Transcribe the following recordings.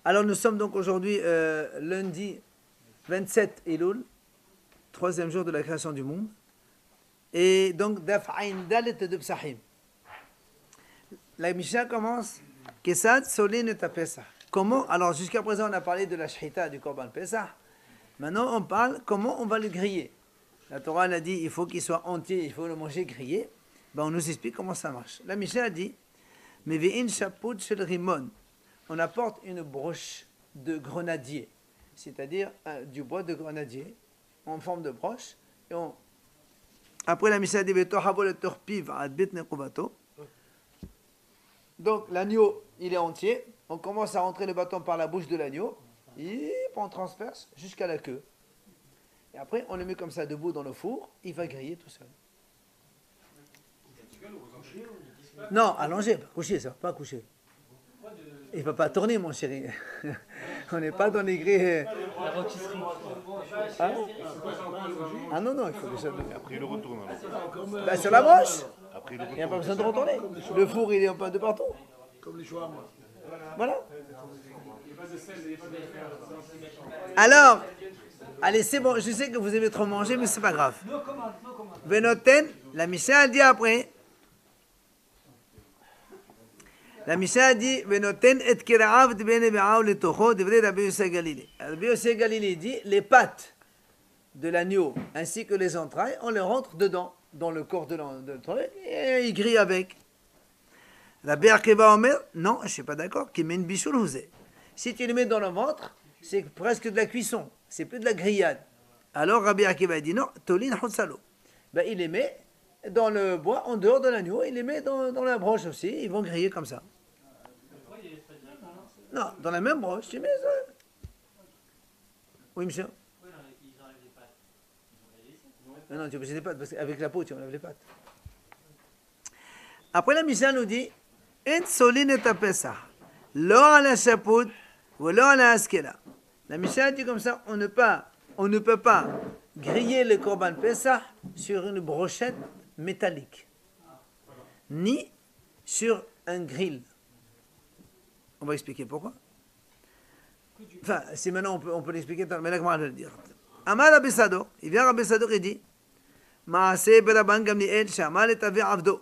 Alors nous sommes donc aujourd'hui lundi 27 Elul, troisième jour de la création du monde. Et donc Daf Ain Dalet de Psahim. La Mishnah commence Kesad Solin et Pesach. Comment? Alors jusqu'à présent on a parlé de la Shechita du Korban Pesach. Maintenant on parle comment on va le griller. La Torah elle a dit il faut qu'il soit entier, il faut le manger grillé. Ben, on nous explique comment ça marche. La Mishnah a dit Meve'in Shaput Shel Rimon. On apporte une broche de grenadier, c'est-à-dire du bois de grenadier en forme de broche. Et après la Mishnah dit donc l'agneau il est entier, on commence à rentrer le bâton par la bouche de l'agneau, et on transperce jusqu'à la queue. Et après on le met comme ça debout dans le four, il va griller tout seul. Non, allongé, pas couché, ça va pas coucher. Il ne va pas tourner, mon chéri. On n'est pas dans les grilles. Hein? Ah non, non, il faut déjà. Après, il le retourne. Bah, sur la broche. Après, Il n'y a pas besoin de retourner. Le four, il est un peu de partout. Comme les shawarma. Voilà. Alors, allez, c'est bon. Je sais que vous aimez trop manger, mais c'est pas grave. Venoten, la Mishnah dit après. La Mishnah dit Venoten et kiraav de bene be'av le toho devrait Rabbi Yosef Galilée. Rabbi Yosef Galilée dit les pattes de l'agneau ainsi que les entrailles, on les rentre dedans, dans le corps de l'entraille, et il grille avec. Rabbi Akiva Omer, non, je ne suis pas d'accord, qui met une bichoule houzé. Si tu le mets dans le ventre, c'est presque de la cuisson, c'est plus de la grillade. Alors Rabbi Akiva dit non, Tolin Hotsalo. Ben, il les met dans le bois, en dehors de l'agneau, il les met dans la broche aussi, ils vont griller comme ça. Non, dans la même broche, tu mets ça. Oui, monsieur. Non, tu enlèves les pattes, parce qu'avec la peau, tu enlèves les pattes. Après, la Mishnah nous dit En solin et Pesach, lo ala shaput, ou lo ala askela. La Mishnah dit comme ça on ne peut pas griller le Korban Pesach sur une brochette métallique, ni sur un grill. On va expliquer pourquoi. Enfin, si maintenant on peut l'expliquer, mais là, comment on va le dire. Amar Rabbi Sadok, il vient Rabbi Sadok et dit Maaseh Rabban Gamliel, Shamal et Tavi Avdo.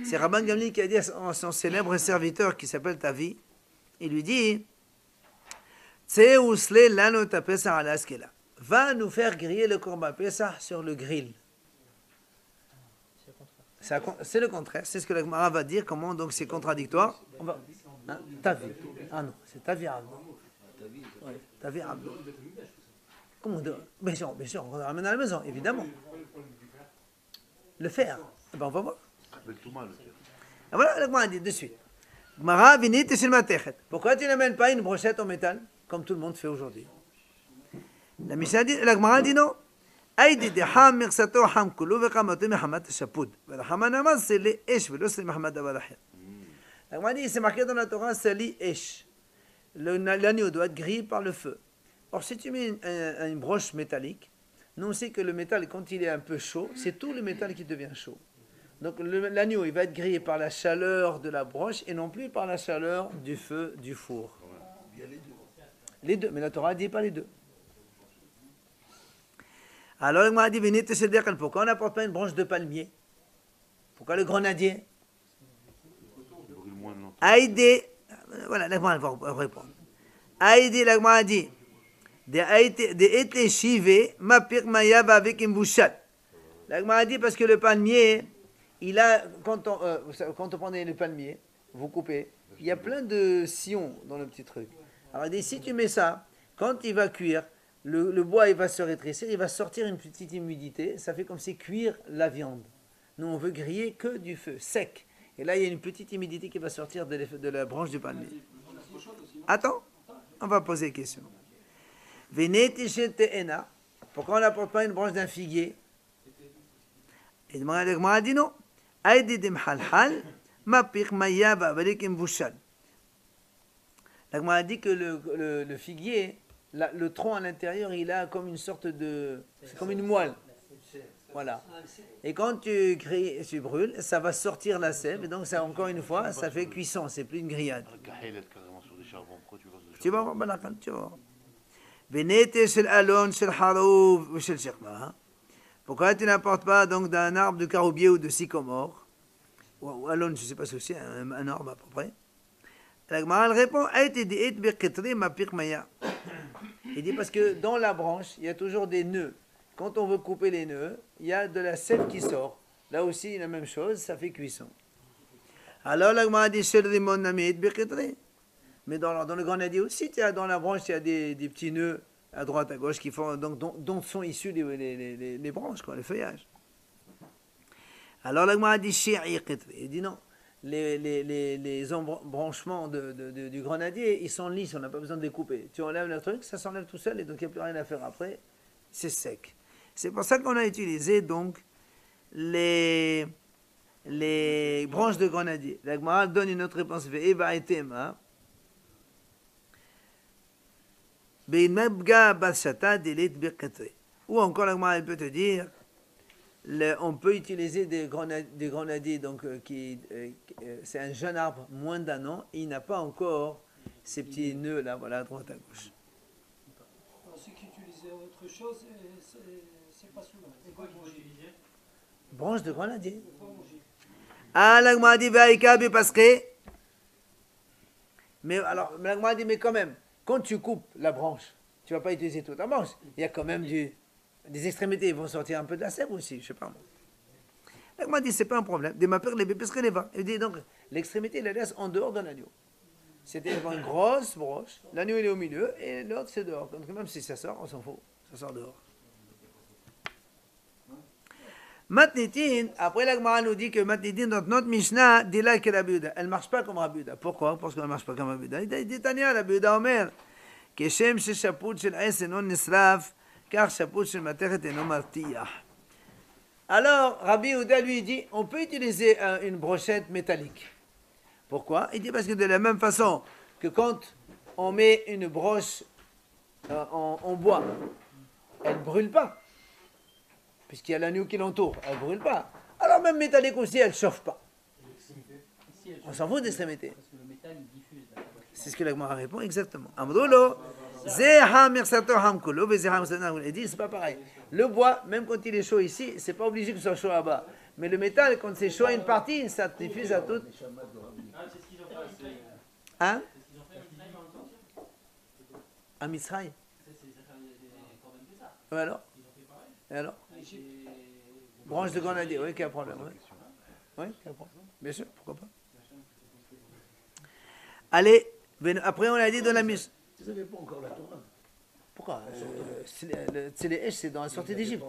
C'est Rabban Gamliel qui a dit à son célèbre serviteur qui s'appelle Tavi, il lui dit Tse usle lano ta Pesach ala askela. Va nous faire griller le Korban Pesach sur le grill. C'est le contraire, c'est ce que la Gemara va dire, comment donc c'est contradictoire. Hein? Tavi. Ah non, c'est Tavi Abdo. Oui, Tavi Abdo. Comment dire? Bien sûr, on va ramène à la maison, évidemment. Le fer. Eh ben, on va voir. Ah, voilà, la Gemara dit de suite. Gemara vinit et matechet. Pourquoi tu n'amènes pas une brochette en métal, comme tout le monde fait aujourd'hui? La Mishnah dit, la Gemara dit non. Aïdi de ham mirsato ham kulu vechamato mehamat shapud. Vechama namaz c'est les esh velo c'est mehamat avalachia. La Gemara dit, c'est marqué dans la Torah, c'est li esh. L'agneau doit être grillé par le feu. Or, si tu mets une broche métallique, nous on sait que le métal, quand il est un peu chaud, c'est tout le métal qui devient chaud. Donc l'agneau, il va être grillé par la chaleur de la broche et non plus par la chaleur du feu du four. Il y a les deux. Les deux, mais la Torah ne dit pas les deux. Alors, il m'a dit, venez te dire pourquoi on n'apporte pas une branche de palmier? Pourquoi le grenadier? Aïdé, voilà, la Gemara va répondre. Aïdé, la Gemara dit, de été chivé, ma pire maïava avec une bouchette. La Gemara dit parce que le palmier, il a, quand on prenait le palmier, vous coupez, il y a plein de sillons dans le petit truc. Alors il dit, si tu mets ça, quand il va cuire, le bois il va se rétrécir, il va sortir une petite humidité, ça fait comme si cuire la viande. Nous on veut griller que du feu, sec. Et là il y a une petite humidité qui va sortir de la branche du palmier. Attends, on va poser une question. Pourquoi on n'apporte pas une branche d'un figuier? Et le Gemara dit non. La Gemara dit que le figuier, le tronc à l'intérieur, il a comme une sorte de... C'est comme une moelle. Voilà. Et quand tu brûles, ça va sortir la sève. Et donc, ça, encore une fois, ça fait cuisson. C'est plus une grillade. charbon, pourquoi tu lances le Tu vas charbon? voir, Balakan, tu vas voir. Vénété chez l'alon, chez le harouf, chez le chekma. Pourquoi tu n'apportes pas donc d'un arbre de caroubier ou de sycomore, ou alon, je ne sais pas ce que c'est, un arbre à peu près. La Gemara elle répond, il dit parce que dans la branche, il y a toujours des nœuds. Quand on veut couper les nœuds, il y a de la sève qui sort. Là aussi, la même chose, ça fait cuisson. Alors la Gemara dit, mais dans le grenadier aussi, dans la branche, il y a des petits nœuds à droite, à gauche, qui font, donc, dont sont issus les branches, quoi, les feuillages. Alors la Gemara dit, il dit non. Les embranchements du grenadier, ils sont lisses, on n'a pas besoin de les couper. Tu enlèves le truc, ça s'enlève tout seul et donc il n'y a plus rien à faire après, c'est sec. C'est pour ça qu'on a utilisé donc les branches de grenadier. La Gemara donne une autre réponse. Ou encore la Gemara peut te dire, on peut utiliser des grenadiers, donc c'est un jeune arbre moins d'un an, et il n'a pas encore ces petits nœuds là, voilà, à droite à gauche. Alors, ceux qui utilisaient autre chose, c'est pas celui-là. C'est quoi qu'ils utilisaient? Branche de grenadier. Faut pas manger. Ah, la Gemara dit Vaïka Bipasque. Mais alors, la Gemara dit, mais quand même, quand tu coupes la branche, tu ne vas pas utiliser toute la branche. Il y a quand même des extrémités, ils vont sortir un peu de la sève aussi, je sais pas. La Gemara dit, c'est pas un problème. Des mapères, les bébés les va. Il dit donc, l'extrémité, il la laisse en dehors de l'agneau. C'était une grosse branche, l'agneau il est au milieu, et l'autre c'est dehors. Donc même si ça sort, on s'en fout, ça sort dehors. Matnitin, après la Gemara nous dit que Matnitin, dans notre Mishnah, dit là que Rabbi Yehuda, elle ne marche pas comme Rabbi Yehuda. Pourquoi? Parce qu'elle ne marche pas comme Rabbi Yehuda. Il dit Tania, Rabbi Yehuda Omer, Keshem she shaput shel es enon nisraf, car shaput shel materet enon martiyah. Alors, Rabbi Yehuda lui dit, on peut utiliser une brochette métallique. Pourquoi? Il dit parce que de la même façon que quand on met une broche en bois, elle ne brûle pas. Puisqu'il y a l'agneau qui l'entoure, elle ne brûle pas. Alors même métallique aussi, elle ne chauffe pas. On s'en fout d'extrémité. C'est ce que la Gemara répond exactement. Amroulo, il dit, c'est pas pareil. Le bois, même quand il est chaud ici, c'est pas obligé que ce soit chaud là-bas. Mais le métal, quand c'est chaud à une partie, ça diffuse à toute. Hein? À Misraï. Et alors? Et alors? Branche de grenadier, oui, quel problème? Oui, quel problème? Bien sûr, pourquoi pas? Allez, après on a dit dans la mise. Vous n'avez pas encore la Torah. Pourquoi? C'est les Esh, c'est dans la sortie d'Égypte.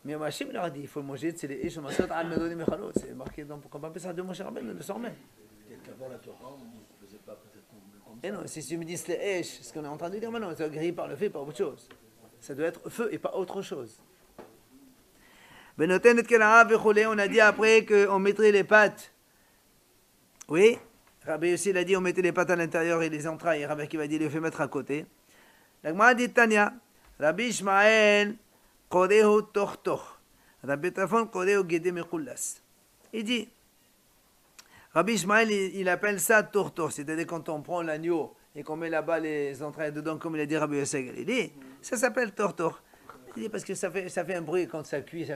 Mais Hachem leur a dit, il faut manger, c'est les Esh, c'est marqué dans pourquoi pas ça de Moshe Rabbeinu, le sort même. Avant la Torah, on ne faisait pas peut-être comme Et non, si tu me dis les Esh, ce qu'on est en train de dire maintenant, c'est grillé par le feu, pas autre chose. Ça doit être feu et pas autre chose. On a dit après qu'on mettrait les pâtes. Oui, Rabbi aussi l'a dit, on mettait les pâtes à l'intérieur et les entrailles. Rabbi qui va dire, il le fait mettre à côté. La Gemara dit Tania, Rabbi Ishmael, Kodehu Tortor. Rabbi Trafon, Kodehu Gede Mekullas. Il dit, Rabbi Ishmael, il appelle ça Tortor, c'est-à-dire quand on prend l'agneau et qu'on met là-bas les entrailles dedans, comme il a dit Rabbi Yosef. Il dit, ça s'appelle Tortor. Il dit parce que ça fait un bruit quand ça cuit, ça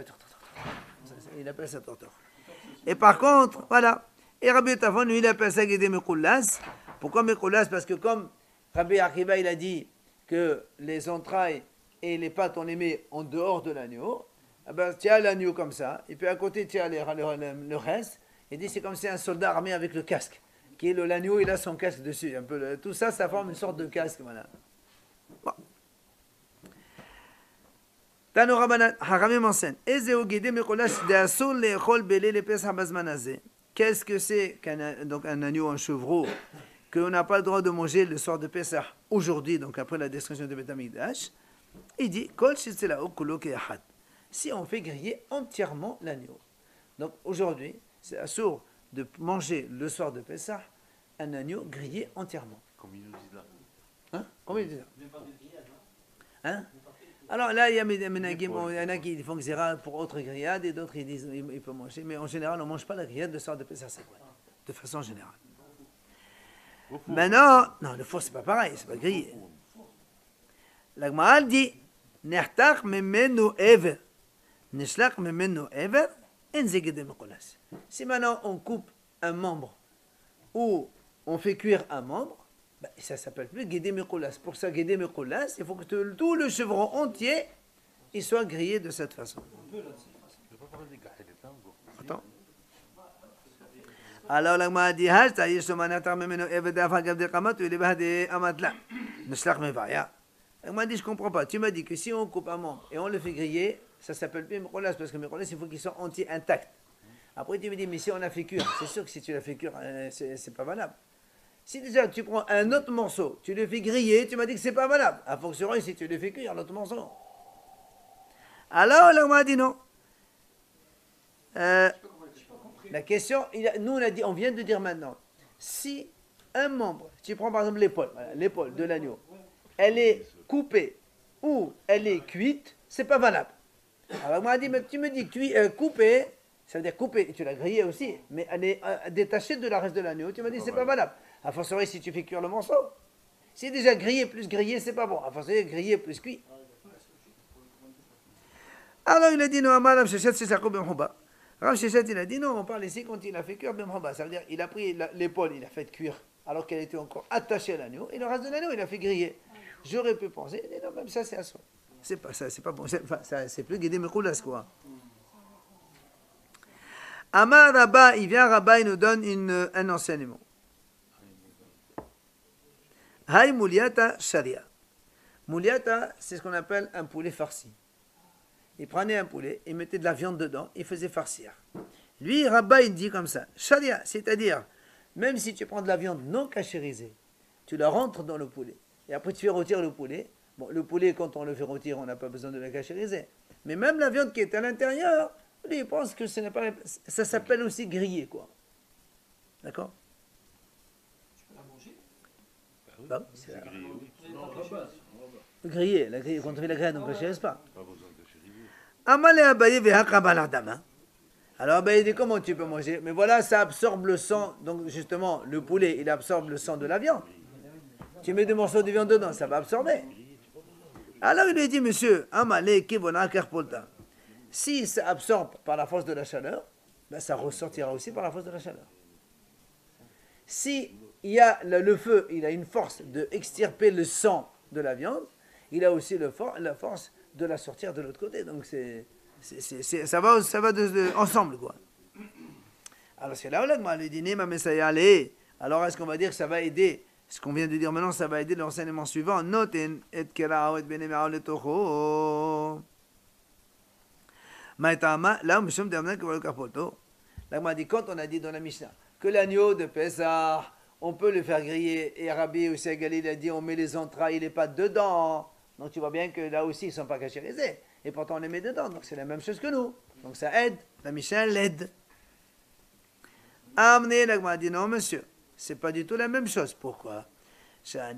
il appelle ça Tortor. Et par contre, voilà. Et Rabbi Tafon, lui, il appelle ça Gede Mekullas. Pourquoi Mekullas? Parce que comme Rabbi Akiva, il a dit que les entrailles et les pâtes, on les met en dehors de l'agneau, eh ben, tu as l'agneau comme ça, et puis à côté, tu as le reste. Il dit c'est comme si un soldat armé avec le casque, qui est l'agneau, il a son casque dessus. Un peu, tout ça, ça forme une sorte de casque. Voilà. Bon. Tano Rabbanan, Haramim enseigne. Qu'est-ce que c'est qu'un agneau, un chevreau, qu'on n'a pas le droit de manger le soir de Pessah, aujourd'hui, donc après la destruction de Beth Amikdash? Il dit, si on fait griller entièrement l'agneau. Donc aujourd'hui, c'est assourd de manger le soir de Pessah un agneau grillé entièrement. Comme ils nous disent là. Hein? Comment ils disent ça? Hein? Alors là, il y a il y en a qui font xéra pour autre grillade et d'autres ils disent il peut manger, mais en général on ne mange pas la grillade le soir de Pessah, c'est vrai, de façon générale. Maintenant, non, le four, c'est pas pareil, c'est pas grillé. La Gemara dit, Nechtach memenu ever. Nishlach memenu ever. Enzegede mekolas. Si maintenant on coupe un membre ou on fait cuire un membre, ben, ça s'appelle plus guédé mekolas. Pour ça, guédé mekolas, il faut que tout le chevron entier il soit grillé de cette façon. Attends. Alors la Gemara dit, Hashta yeshoma nechtach memenu ever dafal gavde kamat ou libahde amatla. Nishlach mevaya. Elle m'a dit, je ne comprends pas. Tu m'as dit que si on coupe un membre et on le fait griller, ça s'appelle plus Mekolas, parce que Mekolas, il faut qu'il soit entier intact. Après, tu me dis, mais si on a fait cuire, c'est sûr que si tu l'as fait cuire, c'est pas valable. Si déjà tu prends un autre morceau, tu le fais griller, tu m'as dit que c'est pas valable. À fonctionner si tu le fais cuire, l'autre morceau. Alors, on m'a dit non. La question, nous on a dit, on vient de dire maintenant, si un membre, tu prends par exemple l'épaule, voilà, l'épaule de l'agneau, elle est coupée ou elle est cuite, c'est pas valable. Alors moi, dit, mais tu me dis coupée, ça veut dire coupée, tu l'as grillée aussi, mais elle est détachée de la reste de l'agneau, tu m'as dit c'est pas valable. A fortiori si tu fais cuire le morceau. Si déjà grillé plus grillé, c'est pas bon. A fortiori grillé plus cuit. Alors il a dit non, Rav Sheshet c'est Sarko ben Hoba. Rav Sheshet il a dit non, on parle ici quand il a fait cuire ben Hoba. Ça veut dire il a pris l'épaule, il a fait cuire alors qu'elle était encore attachée à l'agneau, et le reste de l'agneau il a fait griller. J'aurais pu penser, mais non, même ça c'est à soi. C'est pas ça, c'est pas bon. C'est plus guédé mekoulas quoi. Amar Rabba, il vient Rabba, il nous donne un enseignement. Hay Mouliata Sharia. Mouliata, c'est ce qu'on appelle un poulet farci. Il prenait un poulet, il mettait de la viande dedans, il faisait farcir. Lui, Rabba, il dit comme ça. Sharia, c'est-à-dire, même si tu prends de la viande non cachérisée, tu la rentres dans le poulet. Et après, tu fais rôtir le poulet. Bon, le poulet, quand on le fait rôtir, on n'a pas besoin de la cachériser. Mais même la viande qui est à l'intérieur, lui, il pense que ce n'est pas... Ça s'appelle aussi grillé, quoi. D'accord? Tu peux la manger? Bah, c'est grillé. La grillé. Quand on fait la grillade, on ne cachérise pas. Amale Abaye ve'haqabal ardama. Alors Abaye dit, comment tu peux manger? Mais voilà, ça absorbe le sang. Donc, justement, le poulet, il absorbe le sang de la viande. Tu mets des morceaux de viande dedans, ça va absorber. Alors il lui dit, monsieur, Amale kivona kerpolta. Si ça absorbe par la force de la chaleur, ben ça ressortira aussi par la force de la chaleur. Si il y a le feu, il a une force de extirper le sang de la viande, il a aussi la force de la sortir de l'autre côté. Donc ça va ensemble, quoi. Alors c'est là où l'agma lui dit, Nema Messaya, allez. Alors est-ce qu'on va dire que ça va aider? Ce qu'on vient de dire maintenant, ça va aider l'enseignement suivant. Noten et kerao et benemao le toho. Maïtama, là, nous sommes derniers que le capoto. L'agma dit, quand on a dit dans la Mishnah que l'agneau de Pessah, on peut le faire griller, et Rabbi aussi à Galil a dit, on met les entrailles et les pattes dedans. Donc tu vois bien que là aussi, ils ne sont pas cachérisés. Et pourtant, on les met dedans. Donc c'est la même chose que nous. Donc ça aide. La Mishnah l'aide. Amenez, l'agma dit, non, monsieur. C'est pas du tout la même chose. Pourquoi? Mais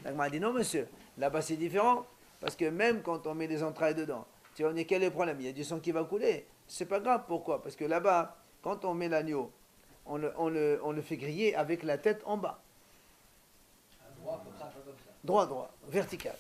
L'agma dit non, monsieur. Là-bas, c'est différent. Parce que même quand on met des entrailles dedans, tu vois, quel est le problème? Il y a du sang qui va couler. C'est pas grave. Pourquoi? Parce que là-bas, quand on met l'agneau, on le fait griller avec la tête en bas. Droit, vertical.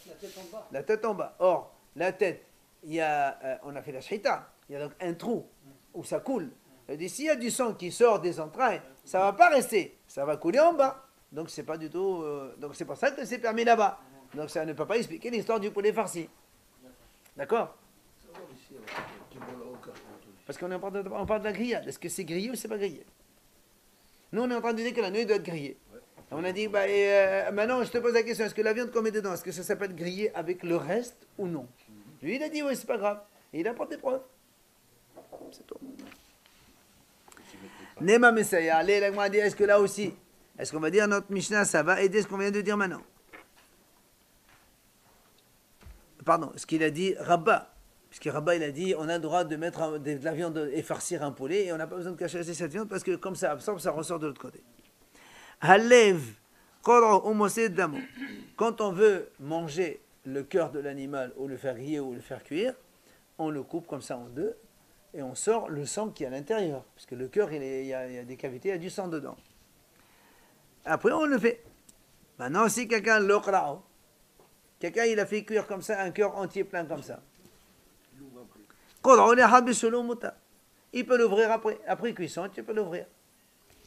La tête en bas. Or, la tête, on a fait la shhita. Il y a donc un trou où ça coule. Et s'il y a du sang qui sort des entrailles, ça ne va pas rester, ça va couler en bas. Donc c'est pas du tout. Donc c'est pour ça que c'est permis là-bas. Donc ça ne peut pas expliquer l'histoire du poulet farci. D'accord? Parce qu'on parle de la grillade. Est-ce que c'est grillé ou c'est pas grillé? Nous on est en train de dire que l'agneau doit être grillé. On a dit, maintenant je te pose la question, est-ce que la viande qu'on met dedans, est-ce que ça s'appelle grillé avec le reste ou non? Lui il a dit oui, c'est pas grave. Et il apporte des preuves. C'est tout. Nema Messaya, allez, l'agma dit, est-ce que là aussi, est-ce qu'on va dire notre Mishnah, ça va aider ce qu'on vient de dire maintenant? Pardon, ce qu'il a dit Rabba. Puisque Rabba, il a dit, on a le droit de mettre de la viande et farcir un poulet, et on n'a pas besoin de cacher cette viande, parce que comme ça absorbe, ça ressort de l'autre côté. Halev, quand on veut manger le cœur de l'animal, ou le faire griller, ou le faire cuire, on le coupe comme ça en deux, et on sort le sang qui est à l'intérieur. Parce que le cœur, il y a des cavités, il y a du sang dedans. Après, on le fait. Maintenant, si quelqu'un l'okra'o, quelqu'un il a fait cuire comme ça, un cœur entier plein comme ça. Il peut l'ouvrir après cuisson, tu peux l'ouvrir.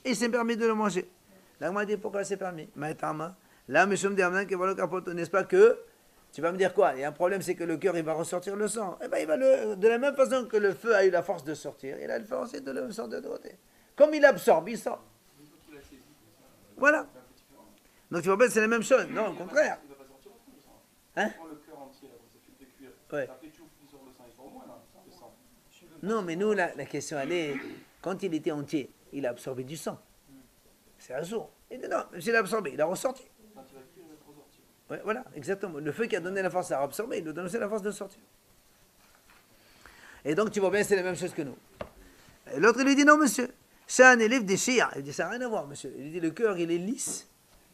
Et c'est permis de le manger. Là, on m'a dit pourquoi c'est permis. Là, monsieur me dit, n'est-ce pas que, tu vas me dire quoi? Il y a un problème, c'est que le cœur, il va ressortir le sang. Eh bien, il va de la même façon que le feu a eu la force de sortir, il a le force aussi de le sortir de l'autre côté. Comme il absorbe, il sort. Voilà. Donc, tu vois bien, c'est la même chose. Non, au contraire. Hein? Ouais. Non, mais nous, la question, elle est, quand il était entier, il a absorbé du sang. C'est un jour. Et non, s'il a absorbé, il a ressorti. Ouais, voilà, exactement. Le feu qui a donné la force à absorber, il lui donne aussi la force de sortir. Et donc, tu vois bien, c'est la même chose que nous. Et l'autre, il lui dit, non, monsieur, c'est un élève des chiites. Il dit, ça n'a rien à voir, monsieur. Il lui dit, le cœur, il est lisse.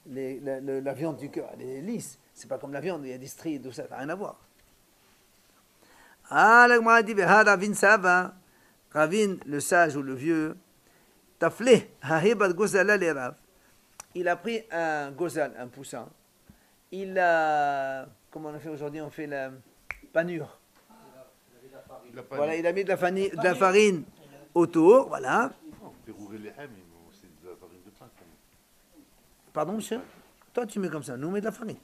La viande du cœur, elle est lisse. C'est pas comme la viande, il y a des stries, tout ça, ça n'a rien à voir. Ah, la Gemara dit, Ravin Sava, Ravin, le sage ou le vieux, Tafleh, Hahibat Gozala le Rav. Il a pris un gozal, un poussin. Il a, comment on a fait aujourd'hui, on fait la panure. Voilà, il a mis de la farine autour, voilà. Pardon, monsieur? Toi, tu mets comme ça, nous on met de la farine.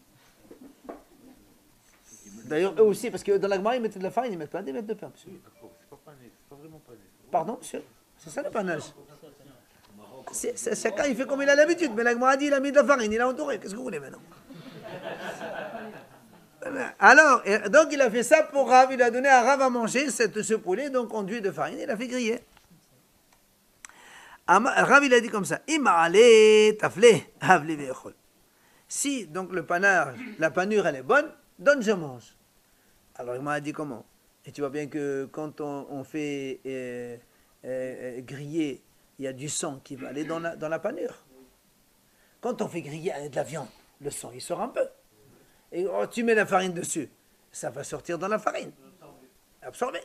D'ailleurs, eux aussi, parce que dans la Gemara, ils mettaient de la farine, ils mettent pas des mètres de pain, monsieur. Pardon, monsieur? C'est ça le panache. Chacun, il fait comme il a l'habitude, mais la Gemara dit, il a mis de la farine, il a entouré. Qu'est-ce que vous voulez maintenant? Alors, donc il a fait ça pour Rav, il a donné à Rav à manger ce poulet, donc conduit de farine, il a fait griller. Rav, il a dit comme ça, si donc le panage, la panure, elle est bonne, donne, je mange. Alors il m'a dit comment? Et tu vois bien que quand on fait griller, il y a du sang qui va aller dans la panure. Quand on fait griller avec de la viande, le sang, il sort un peu. Et tu mets la farine dessus, ça va sortir dans la farine. Absorbé.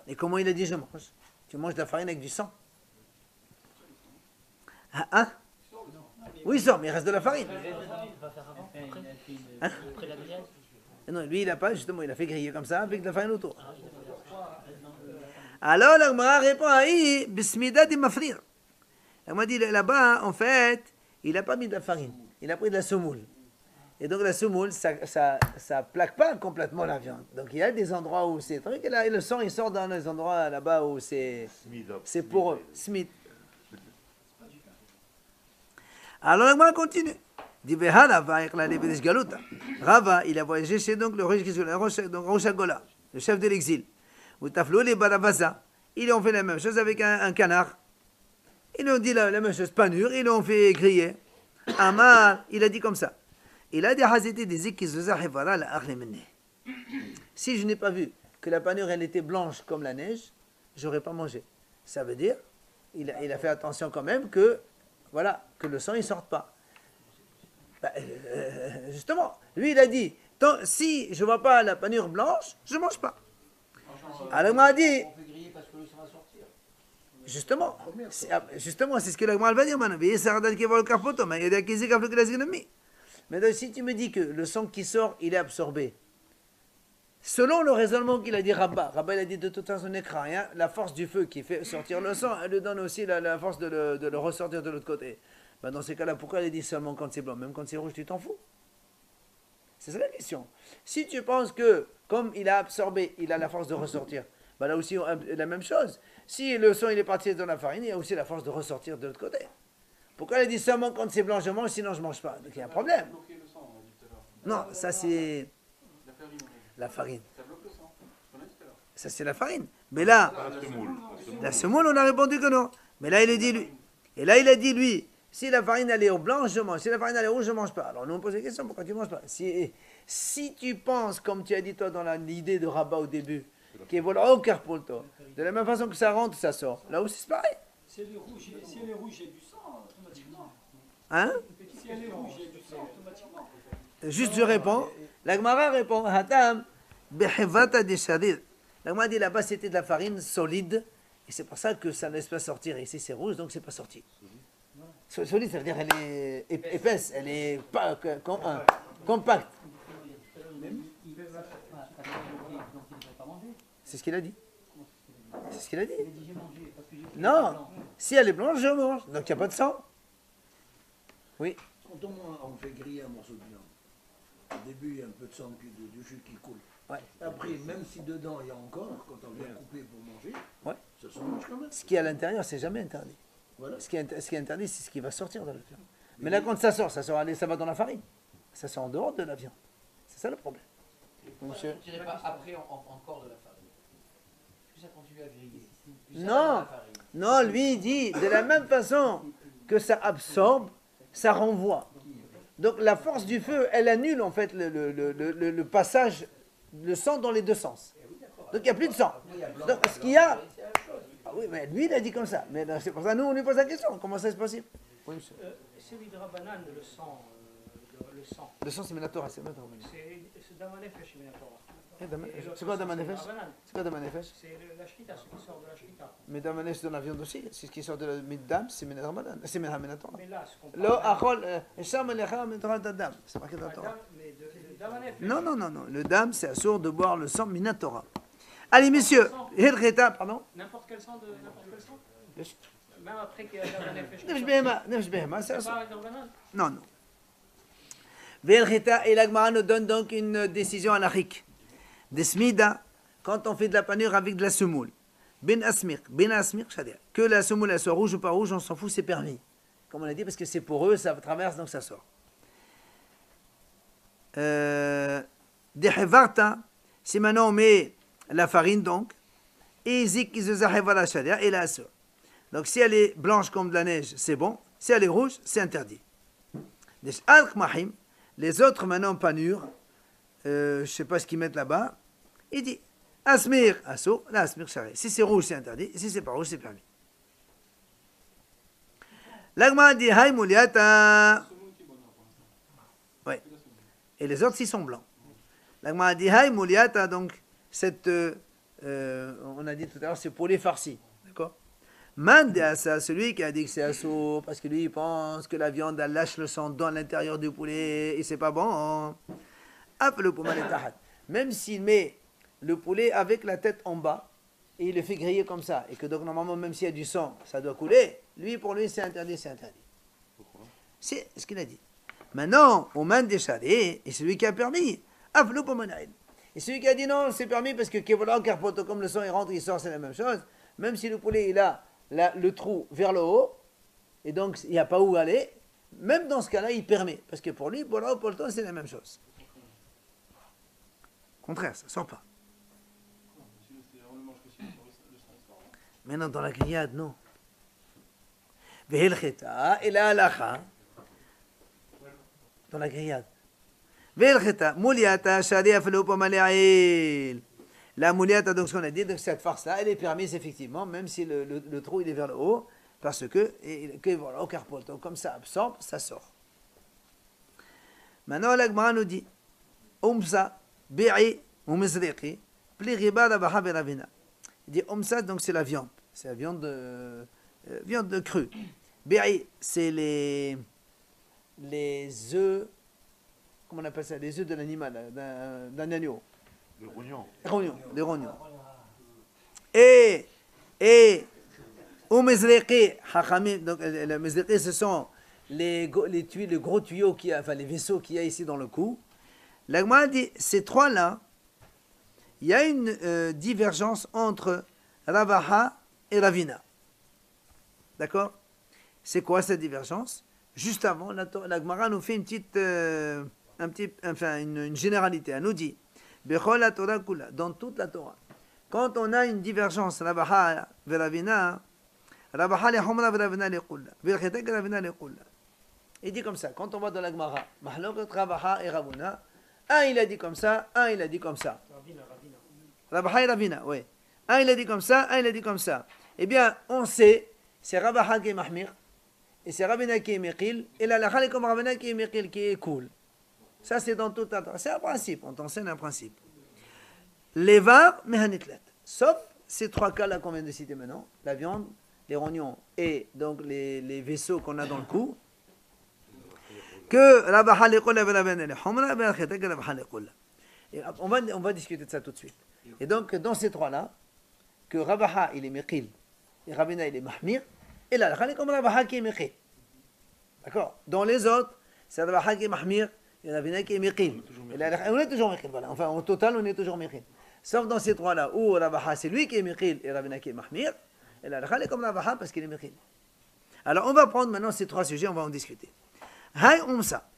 Et comment il a dit je mange? Tu manges de la farine avec du sang. Hein? Oui, il sort, mais il reste de la farine. Hein? Non, lui, il n'a pas, justement, il a fait griller comme ça, avec de la farine autour. Alors, la Gemara répond à Bismillah di mafrir. Elle m'a dit, là-bas, en fait, il n'a pas mis de la farine, il a pris de la semoule. Et donc, la semoule, ça plaque pas complètement la viande. Donc, il y a des endroits où c'est truc, et là, le sang, il sort dans les endroits là-bas où c'est pour eux. Smith. Alors, la Gemara continue. Rava, il a voyagé chez donc le Rosh Hagola, le chef de l'exil. Ils ont fait la même chose avec un canard. Ils ont dit la même chose, panure, ils l'ont fait griller. Amar, il a dit comme ça. Il a des si je n'ai pas vu que la panure elle était blanche comme la neige, j'aurais pas mangé. Ça veut dire, il a fait attention quand même que, voilà, que le sang il sorte pas. Justement, lui il a dit, si je vois pas la panure blanche, je mange pas. Alors il m'a dit, justement, c'est ce que la Gemara va dire maintenant. Mais donc, si tu me dis que le sang qui sort, il est absorbé, selon le raisonnement qu'il a dit Rabba, il a dit de toute façon, rien, la force du feu qui fait sortir le sang, elle lui donne aussi la force de le ressortir de l'autre côté. Ben dans ces cas-là, pourquoi il a dit seulement quand c'est blanc? Même quand c'est rouge, tu t'en fous? C'est ça la question. Si tu penses que, comme il a absorbé, il a la force de ressortir, ben là aussi, la même chose. Si le sang il est parti dans la farine, il y a aussi la force de ressortir de l'autre côté. Pourquoi il a dit seulement quand c'est blanc, je mange, sinon je ne mange pas? Donc il y a un problème. Non, ça c'est la farine. Ça c'est la farine. Mais là, la semoule, on a répondu que non. Mais là, il a dit lui. Et là, il a dit lui, si la farine elle est au blanc, je mange. Si la farine elle est rouge, je ne mange pas. Alors nous on pose la question, pourquoi tu ne manges pas? Si tu penses, comme tu as dit toi dans l'idée de Rabat au début, qui est voilà au cœur pour toi, de la même façon que ça rentre, ça sort. Là aussi c'est pareil. Si elle est rouge, il y a du sang, automatiquement. Hein? Si elle est rouge, il y a du sang, automatiquement. Juste je réponds. La Gemara répond, Hatam, behevata de sharir. La Gemara dit là-bas c'était de la farine solide Et c'est pour ça que ça ne laisse pas sortir. Ici, c'est rouge, donc c'est pas sorti. Solide, ça veut dire elle est épaisse, elle est pas compacte. C'est ce qu'il a dit. C'est ce qu'il a dit. Non, si elle est blanche, je mange. Donc il n'y a pas de sang. Oui. Quand on fait griller un morceau de viande, au début il y a un peu de sang, du jus qui coule. Ouais. Après, même si dedans il y a encore, quand on vient couper pour manger, Ouais. ça se mange quand même. Ce qui est à l'intérieur, c'est jamais interdit. Voilà. Ce qui est interdit, c'est ce qui va sortir de la viande. Mais là, quand ça sort, ça va dans la farine. Ça sort en dehors de la viande. C'est ça le problème. Monsieur. On ne tirait pas après encore de la farine. Est-ce que ça continue à griller? Non, non, lui il dit de la même façon que ça absorbe, ça renvoie. Donc la force du feu, elle annule en fait le passage, le sang dans les deux sens. Donc il n'y a plus de sang. Donc ce qu'il y a... Ah oui, mais lui il a dit comme ça. Mais c'est pour ça nous on lui pose la question. Comment ça c'est possible? Oui, monsieur. Celui de Rabbanan, le sang. Le sang c'est Minatora, c'est Minatora. C'est Damanefesh Minatora. C'est quoi Damanefesh? C'est quoi Damanefesh? C'est la shkita, ce qui sort de la shkita. Mais Damanefesh dans la viande aussi, c'est ce qui sort de la Middam, c'est Minatora. C'est Minatora. Mais là, ce qu'on Lo parle. achol, Esham Alecha Minatora Dadam. C'est marqué dans la Torah. Mais de Damanefesh. Non, non, non, non. Le dam, c'est assourd de boire le sang Minatora. Allez, messieurs, Hilcheta, pardon? N'importe quel sang de n'importe quel sang. Bien sûr. Même après qu'il y a Damanefesh. Nefesh Behema, c'est C'est assourd. pas avec Rabbanan. Non, non. Hilcheta, et l'Agmara nous donne donc une décision anarchique. Desmida, quand on fait de la panure avec de la semoule. Ben asmir, c'est-à-dire que la semoule elle soit rouge ou pas rouge, on s'en fout, c'est permis. Comme on a dit, parce que c'est pour eux, ça traverse, donc ça sort. Dehevarta, si maintenant on met la farine donc, et zik la sharia et la assur. Donc si elle est blanche comme de la neige, c'est bon. Si elle est rouge, c'est interdit. Les autres maintenant panures, je ne sais pas ce qu'ils mettent là-bas, il dit asmir, assur, la asmir sharia. Si c'est rouge, c'est interdit. Si c'est pas rouge, c'est permis. L'agma dit hay mouliata. Oui. Et les autres, s'ils sont blancs. L'agma dit hay mouliata, donc cette, on a dit tout à l'heure, c'est pour les farcis. D'accord? Mande à ça, celui qui a dit que c'est assaut, parce que lui, il pense que la viande, elle lâche le sang dans l'intérieur du poulet, et c'est pas bon. Appelle le poulet tahat. Même s'il met le poulet avec la tête en bas, et il le fait griller comme ça, et que donc normalement, même s'il y a du sang, ça doit couler, lui, pour lui, c'est interdit, c'est interdit. Pourquoi? C'est ce qu'il a dit. Maintenant, on mène des chalets, et celui qui a permis, appelle le poulet. Et celui qui a dit non, c'est permis parce que comme le sang il rentre, il sort, c'est la même chose. Même si le poulet il a le trou vers le haut, et donc il n'y a pas où aller, même dans ce cas-là, il permet. Parce que pour lui, pour le haut, pour le temps, c'est la même chose. Au contraire, ça ne sort pas. Maintenant, dans la grillade, non. Vehelcheta, et la halacha, dans la grillade. La mouliata, donc ce qu'on a dit, donc cette farce-là, elle est permise effectivement, même si le trou il est vers le haut, parce que voilà, au carpot, donc comme ça absorbe, ça sort. Maintenant, l'Agmara nous dit, Umsa, bi'i, umizriqi, pli riba rabaha beravina. Il dit Umsa, donc c'est la viande, c'est la viande crue. Bi'i, c'est les œufs. Comment on appelle ça? Les œufs de l'animal, d'un agneau. Le rognon. Les rognons. Et au mezreqi, donc le mezreqi, ce sont les gros tuyaux enfin les vaisseaux qu'il y a ici dans le cou. L'Agma dit, ces trois-là, il y a une divergence entre Ravaha et Ravina. D'accord? C'est quoi cette divergence? Juste avant, l'Agmara nous fait une généralité. Elle nous dit, dans toute la Torah, quand on a une divergence, Rabaha et Ravina, Rabaha le Humra et Ravina le Kulla, Velchetek et Ravina le Kulla. Il dit comme ça, quand on va dans la Gemara, Mahloket Rabaha et Ravuna, un il a dit comme ça, un il a dit comme ça. Rabaha et Ravina, oui. Un il a dit comme ça, un il a dit comme ça. Eh bien, on sait, c'est Rabaha qui est Mahmir, et c'est Ravina qui est Meqil, et la Lacha est comme Ravina qui est Meqil, qui est cool. Ça, c'est dans tout un temps. C'est un principe, on t'enseigne un principe. Levar mehanitlet. Sauf ces trois cas-là qu'on vient de citer maintenant, la viande, les rognons et donc les vaisseaux qu'on a dans le cou, que Rabaha liqula bila ben al-humra bila khita que Rabaha liqula. Et on va discuter de ça tout de suite. Et donc dans ces trois-là, que Rabaha il est miqil et Rabina il est mahmir, et là il est comme Rabaha qui est miqil. D'accord. Dans les autres, c'est Rabaha qui est mahmir et Rabina qui est miqil. Et là on est toujours miqil. Voilà. Enfin, au total, on est toujours miqil. Sauf dans ces trois-là où Rabaha c'est lui qui est miqil et Rabina qui est mahmir, et là il est comme Rabaha parce qu'il est miqil. Alors on va prendre maintenant ces trois sujets, on va en discuter. Hay Umsa.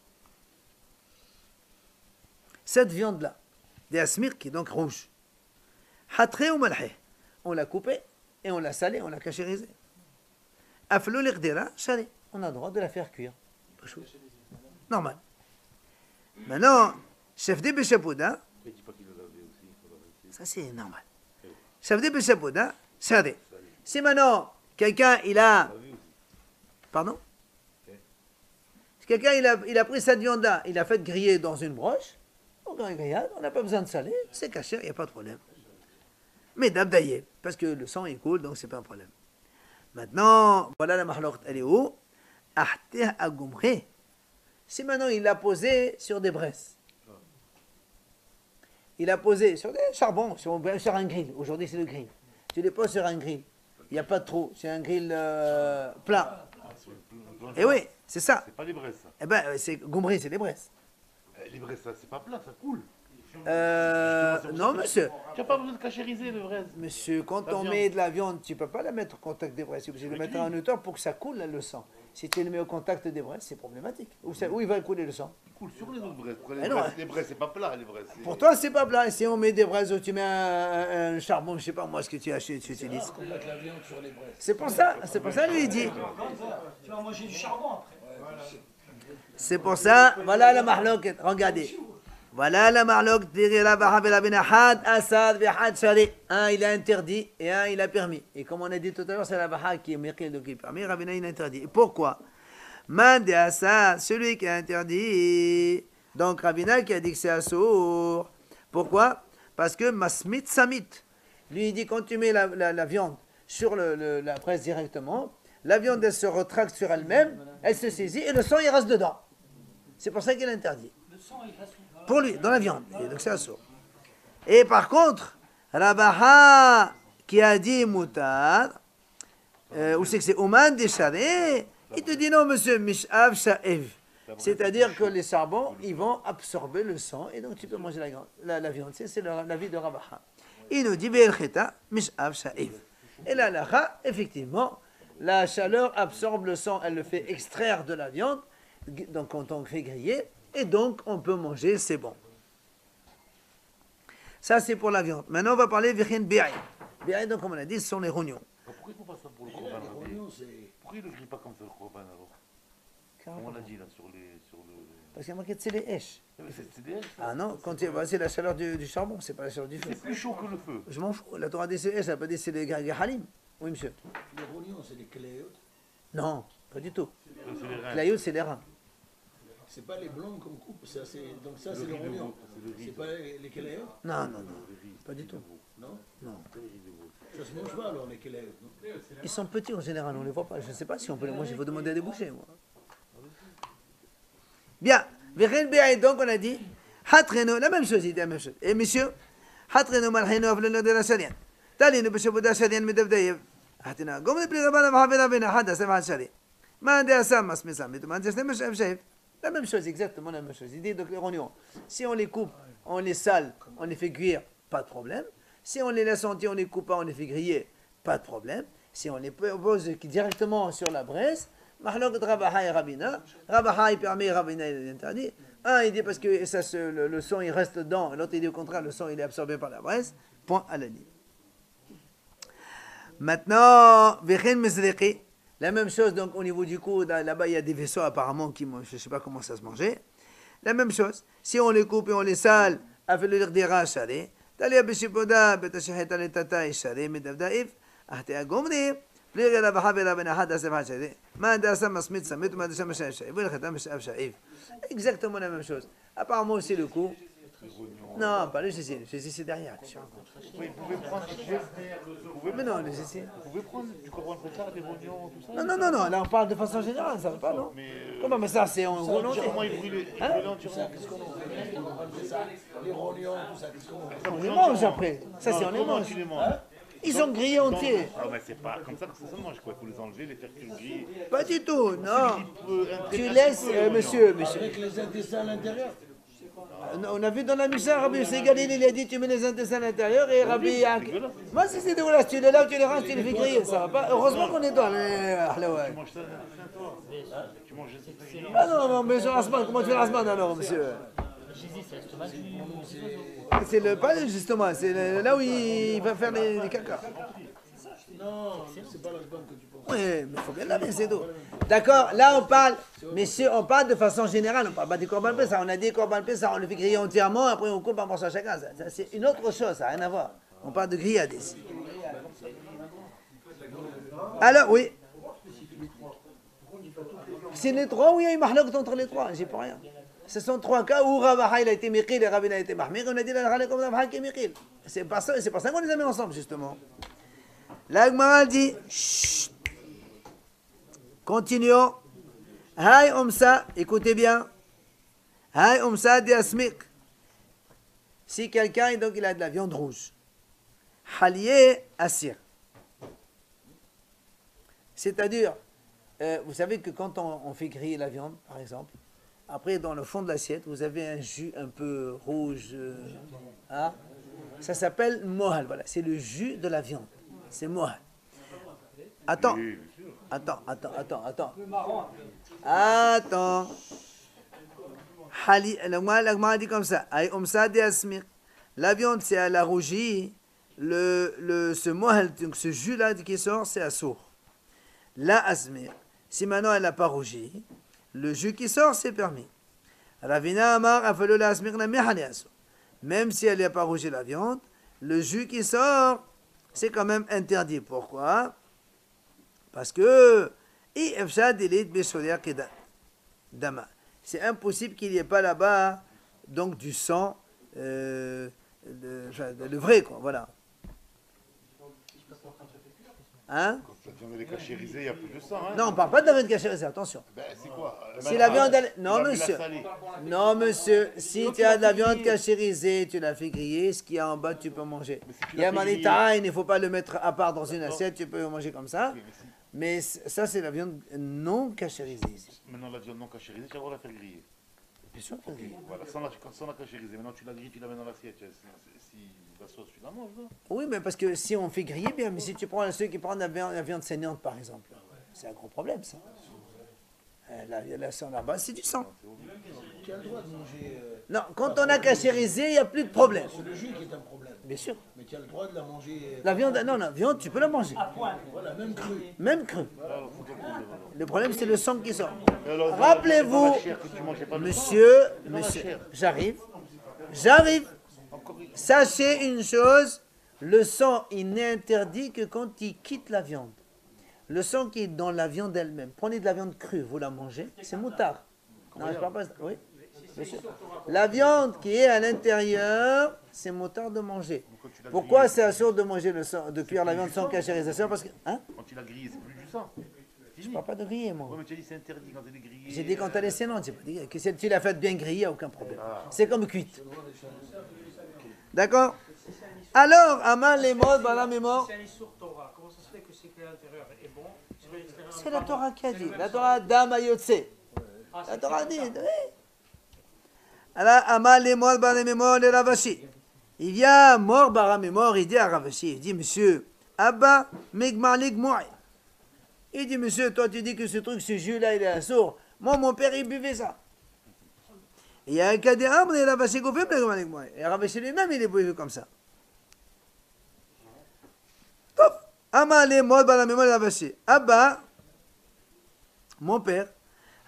Cette viande-là, des asmir qui est donc rouge. Hatre ou malheh. On l'a coupée et on l'a salée, on l'a cachérisée. Aflou l'iqdira, salée. On a le droit de la faire cuire. Normal. Maintenant, chef de Béchapouda, ça c'est normal. Chef de Béchapouda, salée. Si maintenant, quelqu'un il a. Pardon? Quelqu'un, il a pris cette viande-là, il a fait griller dans une broche, on n'a pas besoin de saler, c'est caché, il n'y a pas de problème. Mais d'abdaïer, parce que le sang il coule, donc c'est pas un problème. Maintenant, voilà la mahloukht, elle est où? Ahteh agumré. Si maintenant il l'a posé sur des braises, il a posé sur des charbons, sur un grill, aujourd'hui c'est le grill. Tu les poses sur un grill, il n'y a pas de trou, c'est un grill plat. Et oui, c'est ça. C'est pas les braises, ça. Eh ben, c'est Gomri, c'est les braises. Les braises, ça, c'est pas plat, ça coule. Non, monsieur. Tu n'as pas besoin de cachériser le braise. Monsieur, quand La on viande. met de la viande, tu ne peux pas la mettre au contact des braises. Tu es obligé de le mettre à un hauteur pour que ça coule le sang. Si tu le mets au contact des braises, c'est problématique. Où il va couler le sang? Il coule sur les autres braises. Pourquoi Eh non, les braises, c'est pas plat, les braises. c'est- Pour toi, c'est pas plat. Si on met des braises où tu mets un charbon, je sais pas moi ce que tu achètes, tu utilises. On met la viande sur les braises. C'est pour ça, lui il dit. Tu vas manger du charbon après. C'est pour ça, voilà la mahlouk, regardez. Voilà la mahlouk, un il a interdit et un il a permis. Et comme on a dit tout à l'heure, c'est la baha qui est miqil, donc qui est permis, Rabina il a interdit. Et pourquoi? Man de Assad, celui qui a interdit. Donc Rabina qui a dit que c'est assour. Pourquoi? Parce que masmit samit. Lui il dit quand tu mets la viande sur la braise directement, la viande elle se retracte sur elle-même, elle se saisit et le sang il reste dedans. C'est pour ça qu'il est interdit. Le sang, il reste. Pour lui, dans la viande. Et donc c'est assour. Et par contre, Rabaha qui a dit moutad, où c'est que c'est Oman des charés, il te dit non monsieur, Mish'av Sha'ev. C'est-à-dire que les charbons, ils vont absorber le sang et donc tu peux manger la viande. C'est l'avis de Rabaha. Il nous dit Be'el-Kheta, Mish'av Sha'ev. Et là, effectivement, la chaleur absorbe le sang, elle le fait extraire de la viande, donc quand on fait griller, et donc on peut manger, c'est bon. Ça, c'est pour la viande. Maintenant, on va parler Vichin Bi'ay. Bi'ay, donc, comme on a dit, ce sont les rognons. Pourquoi il faut pas ça pour le corban, Les Rabbi? rognons, c'est. Pourquoi il ne grille pas comme ça le corban alors? Comme on a dit là sur le. Parce qu'il y a marqué, c'est les hèches. C'est des hèches, ça. Ah non, quand c'est la chaleur du charbon, c'est pas la chaleur du feu. C'est plus chaud que le feu. Je m'en fous. La Torah dit c'est hèches, elle n'a pas dit c'est les halim. Oui, monsieur. Les rognons, c'est des cléotes. Non, pas du tout. C'est les reins. Clayot, c'est les reins. C'est pas les blancs qu'on coupe, ça, donc ça c'est le rognon. C'est pas les cléotes? Non, pas du tout. Non? Non. Ça se mange pas alors les cléotes, non? Ils sont petits en général, on ne les voit pas. Je ne sais pas si on peut les manger, il faut demander à des bouchers. Moi. Bien, Vichin Bi'ay, donc on a dit, Hatreno, la même chose, il dit la même chose. Et monsieur, Hatreno malheno avleno de la sharian. Talino b'shabuda sharian medavdayev. Hatina, gom de prigabana mahavena bena hada sevan shari. Mande asam masmesam, et mande asam shef. La même chose, exactement la même chose. Il dit donc les rognons, si on les coupe, on les sale, on les fait cuire, pas de problème. Si on les laisse entiers, on les coupe pas, on les fait griller, pas de problème. Si on les pose directement sur la braise, Mahlok Rabaha et Rabina, Rabaha il permet, Rabina il interdit. Un il dit parce que ça, le sang il reste dedans, l'autre il dit au contraire, le sang il est absorbé par la braise. Point à la ligne. Maintenant, Vichin Mizriqi. La même chose, donc au niveau du cou, là-bas il y a des vaisseaux apparemment qui, je ne sais pas comment ça se mangeait. La même chose, si on les coupe et on les sale, avec le l'irdira shari, talia bishipoda, betashahet alitata shari, medavdaif, ahte agomri, pliga la baha vela ben ahad asef hashari, ma dasa masmit samit, ma dasa mashay shay, vous le khatam shaf shaif. Exactement la même chose. Apparemment aussi le cou, Non, pas le GC c'est derrière. Oui, vous pouvez prendre, Mais non, le GC. vous pouvez prendre du corban préparé, des rognons, tout ça. Non, non, non, non, là on parle de façon générale, ça va pas, non? Mais Comment, mais ça c'est en volonté. entièrement, il brûle Hein? entièrement. Qu'est-ce qu'on fait ça? Les rognons, tout ça, qu'est-ce qu'on fait? On les mange après. Ça c'est on les Comment mange. tu les manges? Ils sont grillés entiers. Ah, mais c'est pas comme ça que ça se mange, quoi. Il faut les enlever, les faire cuire griller. Pas du tout, non. Tu Tu laisses, monsieur. Avec les intestins à l'intérieur? On a vu dans la Mishnah, Rabbi Segalil, il a dit tu mets les intestins à l'intérieur et Rabbi. Moi, si c'est dégueulasse, tu les laves, tu les ranges, tu les fais griller, ça va pas. Heureusement qu'on est dans les. Tu manges ça, toi? Tu manges ça? Ah non, non, mais sur Asman, comment tu fais l'Asman alors, monsieur? C'est le pas justement, c'est là où il va faire les caca. Non, c'est pas la bonne que tu penses. Oui, mais il faut bien laver, c'est tout. D'accord, là on parle, messieurs, on parle de façon générale, on parle pas des corban pessa. On a dit corban pessa, on le fait griller entièrement, après on coupe un morceau à chacun. Ça, c'est une autre chose, ça n'a rien à voir. On parle de grillade ici. Alors, oui. C'est les trois, oui, il y a une mahlok entre les trois, j'ai pas rien. Ce sont trois cas où Ravaha il a été Miqil et Rabbi a été Mahmir, on a dit la Ravaha comme Ravaha qui est Miqil. C'est pour ça qu'on les a mis ensemble, justement. La Gemara dit, chut, continuons. Hay omsa, écoutez bien. Hay omsa de asmik. Si quelqu'un, donc il a de la viande rouge, halié assir. C'est-à-dire, vous savez que quand on fait griller la viande, par exemple, après dans le fond de l'assiette, vous avez un jus un peu rouge. Hein? Ça s'appelle mohal. Voilà, c'est le jus de la viande. C'est mohal. Attends. Attends. La Gemara dit comme ça. La viande, c'est à la rougie. Ce mohal, donc ce jus-là qui sort, c'est à sourd. La asmir. Si maintenant elle n'a pas rougi, le jus qui sort, c'est permis. Ravina Amar a fallu la asmir la mehaliaso. Même si elle n'a pas rougi la viande, le jus qui sort, c'est quand même interdit. Pourquoi? Parce que c'est impossible qu'il n'y ait pas là-bas donc du sang, le vrai, quoi, voilà. Hein? Quand la viande est cachérisée, il n'y a plus de sang. Hein? Non, on ne parle pas de la viande cachérisée, attention. Ben, c'est quoi? Si la viande... Non, monsieur. Non, monsieur. Si tu as de la viande cachérisée, tu la fais griller, ce qu'il y a en bas, tu peux manger. Il y a manita, il ne faut pas le mettre à part dans une assiette, tu peux manger comme ça. Mais ça, c'est la viande non cachérisée ici. Maintenant, la viande non cachérisée, tu vas la faire griller. Bien sûr, faire griller. Voilà, sans la cachérisée. Maintenant, tu la grilles, tu la mets dans l'assiette. Si la sauce, tu la manges, non? Oui, mais parce que si on fait griller, bien, mais si tu prends ceux qui prennent la viande saignante, par exemple, c'est un gros problème, ça. La sang là-bas, c'est du sang. Tu as le droit de manger. Non, quand on a cachérisé, il n'y a plus de problème. C'est le jus qui est un problème. Bien sûr. Mais tu as le droit de la manger. La viande, non, la viande, tu peux la manger. Voilà, même crue. Même crue. Le problème, c'est le sang qui sort. Rappelez-vous, monsieur, j'arrive. Sachez une chose, le sang, il n'est interdit que quand il quitte la viande. Le sang qui est dans la viande elle-même. Prenez de la viande crue, vous la mangez, c'est moutard. Non, je parle pas. Oui, bien sûr. La viande qui est à l'intérieur, c'est moutard de manger. Pourquoi c'est assuré de manger le sang, de cuire la viande sans cachérisation? Parce que, hein? Quand tu l'as grillée, c'est plus du sang. Je parle pas de griller, moi. Oui, mais tu as dit c'est interdit quand elle est grillée. J'ai dit quand elle est saignante, j'ai pas dit que si tu l'as faite bien grillée, il n'y a aucun problème. C'est comme cuite. D'accord? Alors, Amal les modes, voilà mes morts. C'est un sur Torah. Comment ça se fait que c'est que l'intérieur est bon? C'est la Torah qui a dit. La Torah Dama Yotse. La Torah dit. Oui. Alors, Amal les modes, voilà mes morts, les Ravashi. Il vient mort, Bara mes morts, il dit à Ravashi, il dit, monsieur, Abba, Megmalik Mouai. Il dit, monsieur, toi tu dis que ce truc, ce jus-là, il est un sourd. Moi, mon père, il buvait ça. Et il y a un cas de Amr, et Ravashi qu'on fait Megmalik Mouai. Et Ravashi lui-même, il est bu comme ça. Amal les modes, voilà mes morts, les Ravashi. Abba, mon père,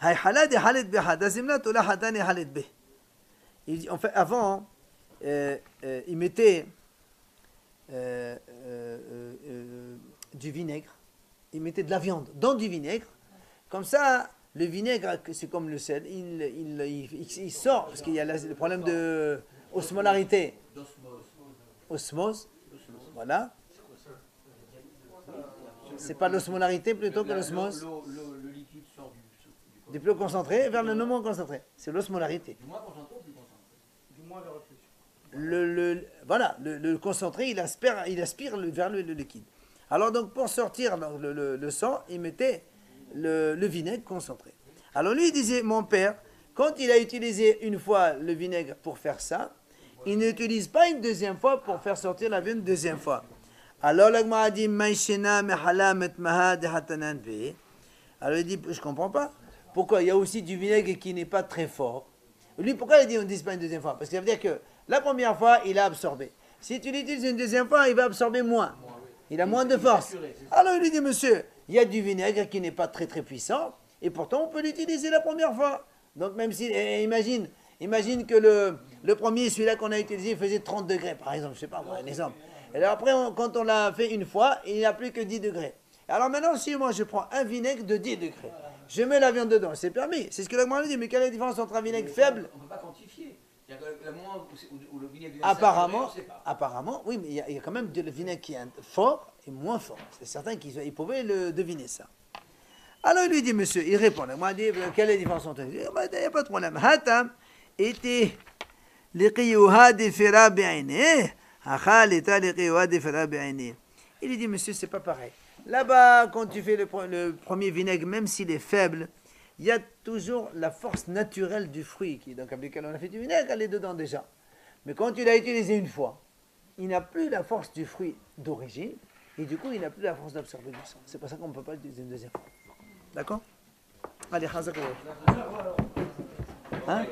Hay halad halid bih hadazimna tola hadani halid bih. Il dit, en fait, avant, il mettait du vinaigre, il mettait de la viande dans du vinaigre. Comme ça, le vinaigre, c'est comme le sel, il sort, parce qu'il y a le problème de osmolarité. Osmose. Voilà. C'est pas l'osmolarité plutôt que l'osmose. Le liquide sort Du plus concentré vers le non moins concentré. C'est l'osmolarité. du moins concentré ou plus concentré? Du moins vers le plus. Voilà, le concentré, il aspire vers le liquide. Alors donc pour sortir le sang, il mettait le vinaigre concentré. Alors lui il disait, mon père, quand il a utilisé une fois le vinaigre pour faire ça, il n'utilise pas une deuxième fois pour faire sortir la viande une deuxième fois. Alors la Gemara dit, alors il dit, je comprends pas. Pourquoi? Il y a aussi du vinaigre qui n'est pas très fort. Lui, pourquoi il dit on ne dit pas une deuxième fois? Parce que ça veut dire que la première fois, il a absorbé. Si tu l'utilises une deuxième fois, il va absorber moins. Il a moins de force. Alors il lui dit, monsieur, il y a du vinaigre qui n'est pas très très puissant, et pourtant on peut l'utiliser la première fois. Donc même si, imagine que le premier, celui-là qu'on a utilisé, il faisait 30 degrés, par exemple, je ne sais pas, un exemple. Et alors après, quand on l'a fait une fois, il n'y a plus que 10 degrés. Alors maintenant, si moi je prends un vinaigre de 10 degrés, je mets la viande dedans, c'est permis. C'est ce que la Gemara dit, mais quelle est la différence entre un vinaigre faible? On ne peut pas quantifier. C'est-à-dire que le moment où le vinaigre devient Apparemment, sec, on ne sait pas. apparemment, oui, mais il y a quand même le vinaigre qui est fort et moins fort. C'est certain qu'ils pouvaient le deviner ça. Alors il lui dit, monsieur, il répond. Moi, il dit, quelle est la différence entre eux? Il n'y a pas de problème. Hatam était liqiyuha defira bi'ainih. Achal eta liqiyuha defira bi'ainih. Il lui dit, monsieur, c'est pas pareil. Là-bas, quand tu fais le premier vinaigre, même s'il est faible, il y a toujours la force naturelle du fruit, donc avec lequel on a fait du vinaigre, elle est dedans déjà. Mais quand tu l'as utilisé une fois, il n'a plus la force du fruit d'origine, et du coup, il n'a plus la force d'absorber du sang. C'est pour ça qu'on ne peut pas l'utiliser une deuxième fois. D'accord? Allez, Hazak. Hein?